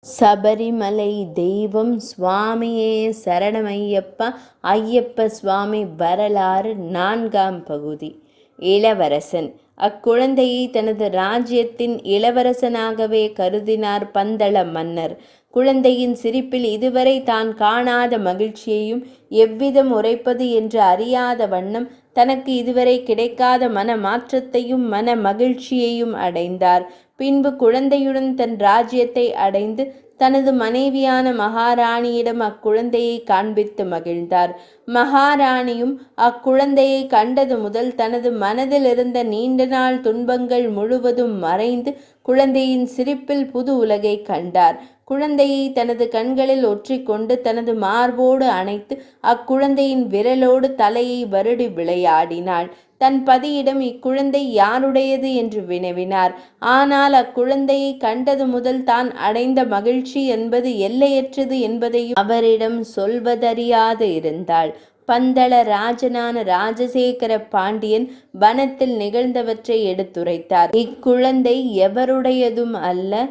சபரிமலை தெய்வம் சுவாமியே சரணமையப்பா. ஐயப்ப சுவாமி வரலாறு 4ஆம் பகுதி. இளவரசன். அக்குழந்தையை தனது ராஜ்யத்தின் இளவரசனாகவே கருதினார் பந்தள மன்னர். குழந்தையின் சிரிப்பில் இதுவரை தான் காணாத மகிழ்ச்சியையும் எவ்விதம் உரைப்பது என்று அறியாத வண்ணம் தனக்கு இதுவரை கிடைக்காத மன மாற்றத்தையும் மன மகிழ்ச்சியையும் அடைந்தார். பின்பு குழந்தையுடன் தன் ராஜ்யத்தை அடைந்து தனது மனைவியான மகாராணியிடம் அக்குழந்தையை காண்பித்து மகிழ்ந்தார். மகாராணியும் அக்குழந்தையை கண்டது முதல் தனது மனதில் இருந்த நீண்ட நாள் துன்பங்கள் முழுவதும் மறைந்து குழந்தையின் சிரிப்பில் புது உலகை கண்டார். குழந்தையை தனது கண்களில் ஒற்றிக்கொண்டு தனது மார்போடு அணைத்து அக்குழந்தையின் விரலோடு தலையை வருடி விளையாடினாள். தன் பதியிடம் இக்குழந்தை யாருடையது என்று வினவினார். ஆனால் அக்குழந்தையை கண்டது முதல் தான் அடைந்த மகிழ்ச்சி என்பது எல்லையற்றது என்பதையும் அவரிடம் சொல்வதறியாது இருந்தாள். பந்தள ராஜனான ராஜசேகர பாண்டியன் வனத்தில் நிகழ்ந்தவற்றை எடுத்துரைத்தார். இக்குழந்தை எவருடையதும் அல்ல,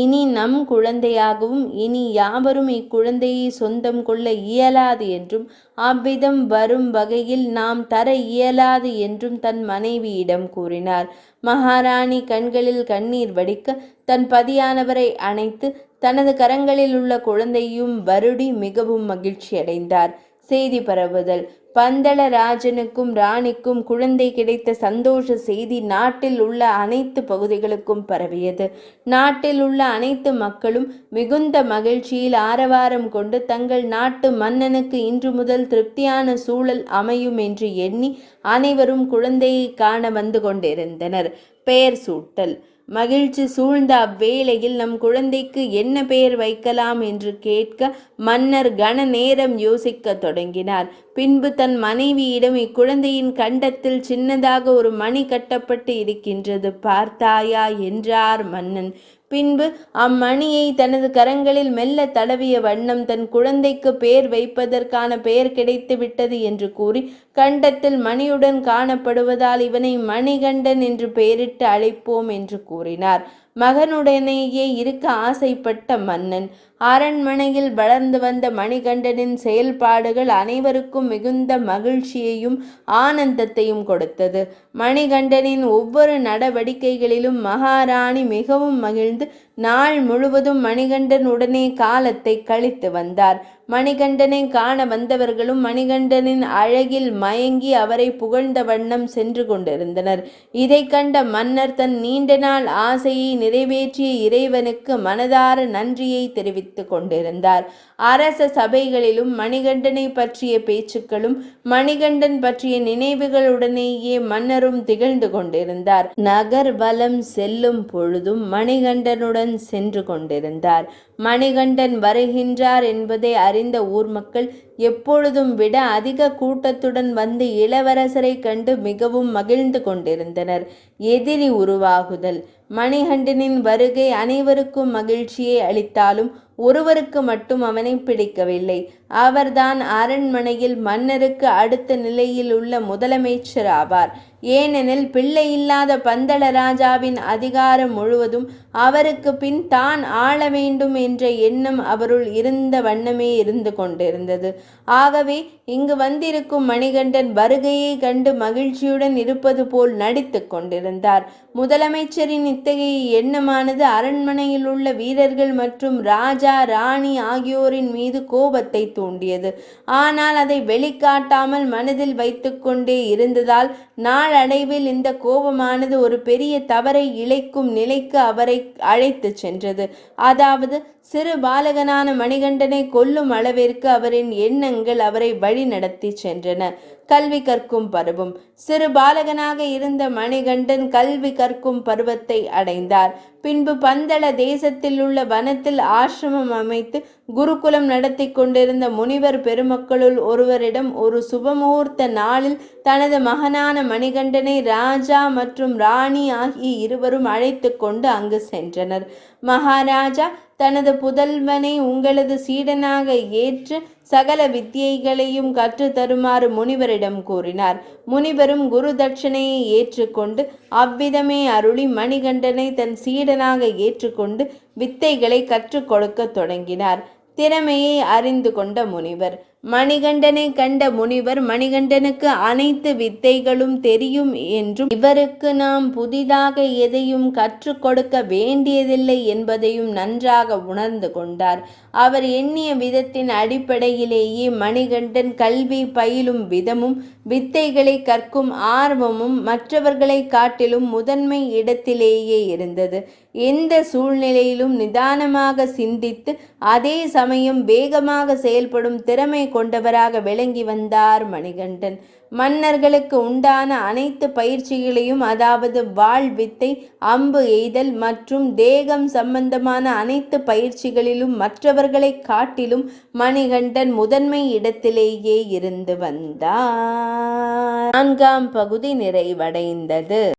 இனி நம் குழந்தையாகவும் இனி யாவரும் இக்குழந்தையை சொந்தம் கொள்ள இயலாது என்றும் அவ்விதம் வரும் வகையில் நாம் தர இயலாது என்றும் தன் மனைவியிடம் கூறினார். மகாராணி கண்களில் கண்ணீர் வடிக்க தன் பதியானவரை அணைத்து தனது கரங்களில் உள்ள குழந்தையும் வருடி மிகவும் மகிழ்ச்சியடைந்தார். செய்தி பரவுதல். பந்தள ராஜனுக்கும் ராணிக்கும் குழந்தை கிடைத்த சந்தோஷ செய்தி நாட்டில் உள்ள அனைத்து பகுதிகளுக்கும் பரவியது. நாட்டில் உள்ள அனைத்து மக்களும் மிகுந்த மகிழ்ச்சியில் ஆரவாரம் கொண்டு தங்கள் நாட்டு மன்னனுக்கு இன்று முதல் திருப்தியான சூழல் அமையும் என்று எண்ணி அனைவரும் குழந்தையை காண வந்து கொண்டிருந்தனர். பெயர் சூட்டல். மகிழ்ச்சி சூழ்ந்த அவ்வேளையில் நம் குழந்தைக்கு என்ன பெயர் வைக்கலாம் என்று கேட்க மன்னர் கன நேரம் யோசிக்க தொடங்கினார். பின்பு தன் மனைவியிடம், இக்குழந்தையின் கண்டத்தில் சின்னதாக ஒரு மணி கட்டப்பட்டு இருக்கின்றது, பார்த்தாயா என்றார் மன்னன். பின்பு அம்மணியை தனது கரங்களில் மெல்ல தடவிய வண்ணம் தன் குழந்தைக்கு பெயர் வைப்பதற்கான பெயர் கிடைத்து விட்டது என்று கூறி, கண்டத்தில் மணியுடன் காணப்படுவதால் இவனை மணிகண்டன் என்று பெயரிட்டு அழைப்போம் என்று கூறினார். மகனுடனேயே இருக்க ஆசைப்பட்ட மன்னன். அரண்மனையில் வளர்ந்து வந்த மணிகண்டனின் செயல்பாடுகள் அனைவருக்கும் மிகுந்த மகிழ்ச்சியையும் ஆனந்தத்தையும் கொடுத்தது. மணிகண்டனின் ஒவ்வொரு நடவடிக்கைகளிலும் மகாராணி மிகவும் மகிழ்ந்து நாள் முழுவதும் மணிகண்டன் உடனே காலத்தை கழித்து வந்தார். மணிகண்டனை காண வந்தவர்களும் மணிகண்டனின் அழகில் மயங்கி அவரை புகழ்ந்த வண்ணம் சென்று கொண்டிருந்தனர். இதை கண்ட மன்னர் தன் நீண்ட நாள் ஆசையை நிறைவேற்றிய இறைவனுக்கு மனதார நன்றியை தெரிவித்துக் கொண்டிருந்தார். அரச சபைகளிலும் மணிகண்டனை பற்றிய பேச்சுக்களும் மணிகண்டன் பற்றிய நினைவுகளுடனேயே மன்னரும் திகழ்ந்து கொண்டிருந்தார். நகர் வலம் செல்லும் பொழுதும் மணிகண்டனுடன் சென்று கொண்டிருந்தார். மணிகண்டன் வருகின்றார் என்பதை அறிந்த ஊர் மக்கள் எப்பொழுதும் விட அதிக கூட்டத்துடன் வந்து இளவரசரை கண்டு மிகவும் மகிழ்ந்து கொண்டிருந்தனர். எதிரி உருவாகுதல். மணிகண்டனின் வருகை அனைவருக்கும் மகிழ்ச்சியை அளித்தாலும் ஒருவருக்கு மட்டும் அவனை பிடிக்கவில்லை. அவர்தான் அரண்மனையில் மன்னருக்கு அடுத்த நிலையில் உள்ள முதலமைச்சர் ஆவார். ஏனெனில் பிள்ளை இல்லாத பந்தள ராஜாவின் அதிகாரம் முழுவதும் அவருக்கு பின் தான் ஆள வேண்டும் என்ற எண்ணம் அவருள் இருந்த வண்ணமே இருந்து கொண்டிருந்தது. ஆகவே இங்கு வந்திருக்கும் மணிகண்டன் வருகையை கண்டு மகிழ்ச்சியுடன் இருப்பது போல் நடித்து கொண்டிருந்தார். முதலமைச்சரின் இத்தகைய எண்ணமானது அரண்மனையில் உள்ள வீரர்கள் மற்றும் ராஜா ராணி ஆகியோரின் மீது கோபத்தை தூண்டியது. ஆனால் அதை வெளிக்காட்டாமல் மனதில் வைத்து கொண்டே இருந்ததால் நாளடைவில் இந்த கோபமானது ஒரு பெரிய தவறை இழைக்கும் நிலைக்கு அவரை அழைத்து சென்றது. அதாவது சிறு பாலகனான மணிகண்டனை கொல்லும் அளவிற்கு அவரின் எண்ணங்கள் அவரை வழி நடத்தி சென்றன. கல்வி கற்கும் பருவம். சிறு பாலகனாக இருந்த மணிகண்டன் கல்வி கற்கும் பருவத்தை அடைந்தார். பின்பு பந்தள தேசத்தில் உள்ள வனத்தில் ஆசிரமம் அமைத்து குருகுலம் நடத்தி கொண்டிருந்த முனிவர் பெருமக்களுள் ஒருவரிடம் ஒரு சுபமுகூர்த்த நாளில் தனது மகனான மணிகண்டனை ராஜா மற்றும் ராணி ஆகிய இருவரும் அழைத்து கொண்டு அங்கு சென்றனர். மகாராஜா, தனது புதல்வனை உங்களது சீடனாக ஏற்று சகல வித்தியைகளையும் கற்றுத்தருமாறு முனிவரிடம் கூறினார். முனிவரும் குரு தட்சணையை ஏற்றுக்கொண்டு அவ்விதமே அருளி மணிகண்டனை தன் சீடனாக ஏற்றுக்கொண்டு வித்தைகளை கற்றுக் கொடுக்க தொடங்கினார். திறமையை அறிந்து கொண்ட முனிவர். மணிகண்டனை கண்ட முனிவர், மணிகண்டனுக்கு அனைத்து வித்தைகளும் தெரியும் என்றும் இவருக்கு நாம் புதிதாக எதையும் கற்றுக் கொடுக்க வேண்டியதில்லை என்பதையும் நன்றாக உணர்ந்து கொண்டார். அவர் எண்ணிய விதத்தின் அடிப்படையிலேயே மணிகண்டன் கல்வி பயிலும் விதமும் வித்தைகளை கற்கும் ஆர்வமும் மற்றவர்களை காட்டிலும் முதன்மை இடத்திலேயே இருந்தது. எந்த சூழ்நிலையிலும் நிதானமாக சிந்தித்து அதே சமயம் வேகமாக செயல்படும் திறமை கொண்டவராக விளங்கி வந்தார் மணிகண்டன். மன்னர்களுக்கு உண்டான அனைத்து பயிற்சிகளையும், அதாவது வாள் வித்தை, அம்பு எய்தல் மற்றும் தேகம் சம்பந்தமான அனைத்து பயிற்சிகளிலும் மற்றவர்களை காட்டிலும் மணிகண்டன் முதன்மை இடத்திலேயே இருந்து வந்தார். 4ஆம் பகுதி நிறைவடைந்தது.